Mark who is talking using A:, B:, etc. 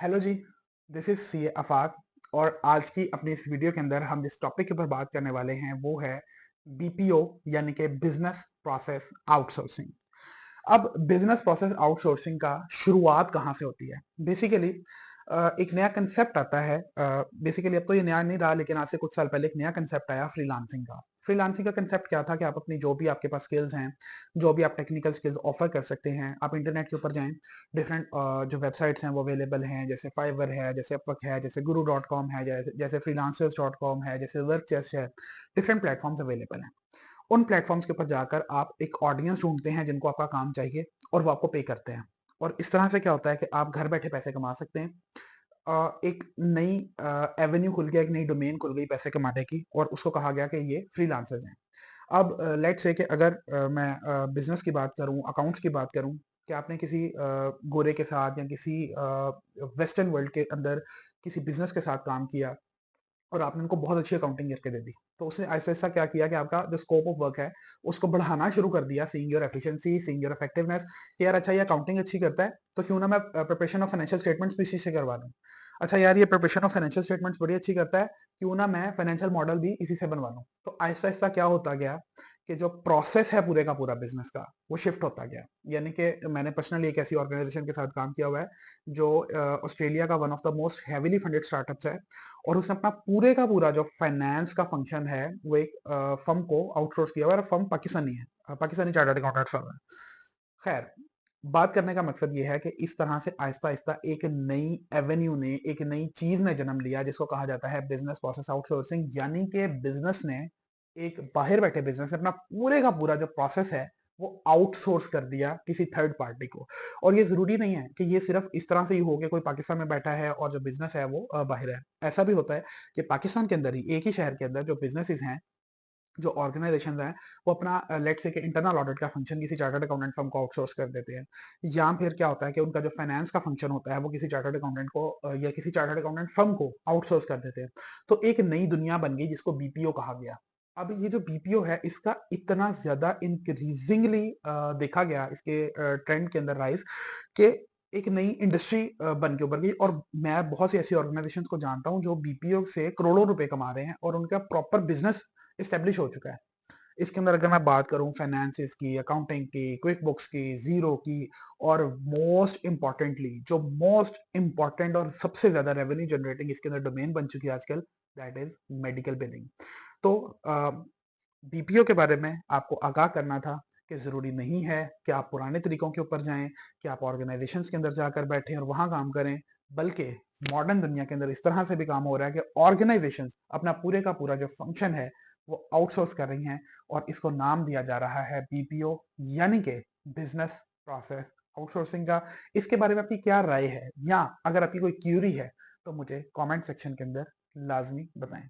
A: Hello जी, this is C Afaq. और आज की अपनी इस वीडियो के अंदर हम जिस टॉपिक के ऊपर बात करने वाले हैं वो है बीपीओ यानी कि बिजनेस प्रोसेस आउटसोर्सिंग। अब बिजनेस प्रोसेस आउटसोर्सिंग का शुरुआत कहाँ से होती है? बेसिकली एक नया कंसेप्ट आता है। बेसिकली अब तो ये नया नहीं रहा, लेकिन आज से कुछ साल पहले एक नया कंसेप्ट आया फ्रीलांसिंग का। फ्रीलांसिंग का कंसेप्ट क्या था कि आप अपनी जो भी आपके पास स्किल्स हैं, जो भी आप टेक्निकल स्किल्स ऑफर कर सकते हैं, आप इंटरनेट के ऊपर जाएं। डिफरेंट जो वेबसाइट्स हैं वो अवेलेबल हैं, जैसे फाइवर है, जैसे अपवर्क है, जैसे गुरु डॉट कॉम है, जैसे फ्रीलांसर्स डॉट कॉम है, जैसे वर्क चेस्ट है। डिफरेंट प्लेटफॉर्म्स अवेलेबल हैं। उन प्लेटफॉर्म्स के ऊपर जाकर आप एक ऑडियंस ढूंढते हैं जिनको आपका काम चाहिए, और वो आपको पे करते हैं। और इस तरह से क्या होता है कि आप घर बैठे पैसे कमा सकते हैं। एक नई एवेन्यू खुल गया, एक नई डोमेन खुल गई पैसे कमाने की, और उसको कहा गया कि ये फ्रीलांसर्स हैं। अब लेट्स से कि अगर मैं बिजनेस की बात करूं, अकाउंट्स की बात करूं, कि आपने किसी गोरे के साथ या किसी वेस्टर्न वर्ल्ड के अंदर किसी बिजनेस के साथ काम किया, और आपने उनको बहुत अच्छी अकाउंटिंग करके दे दी, तो उसने ऐसा ऐसा क्या किया कि आपका जो स्कोप ऑफ वर्क है उसको बढ़ाना शुरू कर दिया, seeing your efficiency, seeing your effectiveness, कि यार अच्छा ये अकाउंटिंग अच्छी करता है, तो क्यों ना मैं प्रिपरेशन ऑफ फाइनेंशियल स्टेटमेंट्स भी इसी से करवा दूं। अच्छा यार ये प्रिपरेशन ऑफ फाइनेंशियल स्टेटमेंट्स बड़ी अच्छी करता है, क्यों ना मैं फाइनेंशियल मॉडल भी इसी से बनवा लूं। तो ऐसा ऐसा क्या होता गया कि जो प्रोसेस है पूरे का पूरा बिजनेस का, वो शिफ्ट होता गया। यानी कि मैंने पर्सनली एक ऐसी ऑर्गेनाइजेशन के साथ काम किया हुआ है जो ऑस्ट्रेलिया का one of the most heavily funded startups है। और उसने अपना पूरे का पूरा जो फाइनेंस का फंक्शन है वो एक फर्म को आउटसोर्स किया हुआ है, और फर्म पाकिस्तानी है, पाकिस्तानी चार्टर्ड अकाउंटेंट फर्म है। खैर, बात करने का मकसद ये है कि इस तरह से आहिस्ता आहिस्ता एक नई एवेन्यू ने, एक नई चीज ने जन्म लिया जिसको कहा जाता है बिजनेस प्रोसेस आउटसोर्सिंग। यानी कि बिजनेस ने, एक बाहर बैठे बिजनेस ने अपना पूरे का पूरा जो प्रोसेस है वो आउटसोर्स कर दिया किसी थर्ड पार्टी को। और ये जरूरी नहीं है कि ये सिर्फ इस तरह से ही हो कि कोई पाकिस्तान में बैठा है और जो बिजनेस है वो बाहर है। ऐसा भी होता है कि पाकिस्तान के अंदर ही एक ही शहर के अंदर जो बिजनेसेस हैं, जो ऑर्गेनाइजेशन हैं, वो अपना लेट से कि इंटरनल ऑडिट का फंक्शन किसी चार्टर्ड अकाउंटेंट फर्म को आउटसोर्स कर देते हैं। या फिर क्या होता है कि उनका जो फाइनेंस का फंक्शन होता है वो किसी चार्टर्ड अकाउंटेंट को या किसी चार्टर्ड अकाउंटेंट फर्म को आउटसोर्स कर देते हैं। तो एक नई दुनिया बन गई जिसको बीपीओ कहा गया। अब ये जो बीपीओ है इसका इतना ज्यादा इंक्रीजिंगली देखा गया, इसके ट्रेंड के अंदर राइज, कि एक नई इंडस्ट्री बन के उभर गई। और मैं बहुत सी ऐसी ऑर्गेनाइजेशंस को जानता हूं जो बीपीओ से करोड़ों रुपए कमा रहे हैं, और उनका प्रॉपर बिजनेस इस्टेब्लिश हो चुका है। इसके अंदर अगर मैं बात करूं फाइनेंसिस की, अकाउंटिंग की, क्विक बुक्स की, जीरो की, और मोस्ट इंपॉर्टेंटली जो मोस्ट इंपॉर्टेंट और सबसे ज्यादा रेवेन्यू जनरेटिंग इसके अंदर डोमेन बन चुकी है आजकल, दैट इज मेडिकल बिलिंग। तो बीपीओ के बारे में आपको आगाह करना था कि जरूरी नहीं है कि आप पुराने तरीकों के ऊपर जाएं, कि आप ऑर्गेनाइजेशंस के अंदर जाकर बैठें और वहां काम करें, बल्कि मॉडर्न दुनिया के अंदर इस तरह से भी काम हो रहा है कि ऑर्गेनाइजेशंस अपना पूरे का पूरा जो फंक्शन है वो आउटसोर्स कर रही हैं, और इसको नाम दिया जा रहा है बीपीओ, यानी कि बिजनेस प्रोसेस आउटसोर्सिंग का। इसके बारे में आपकी क्या राय है, या अगर आपकी कोई क्यूरी है तो मुझे कमेंट सेक्शन के अंदर लाजमी बताएं।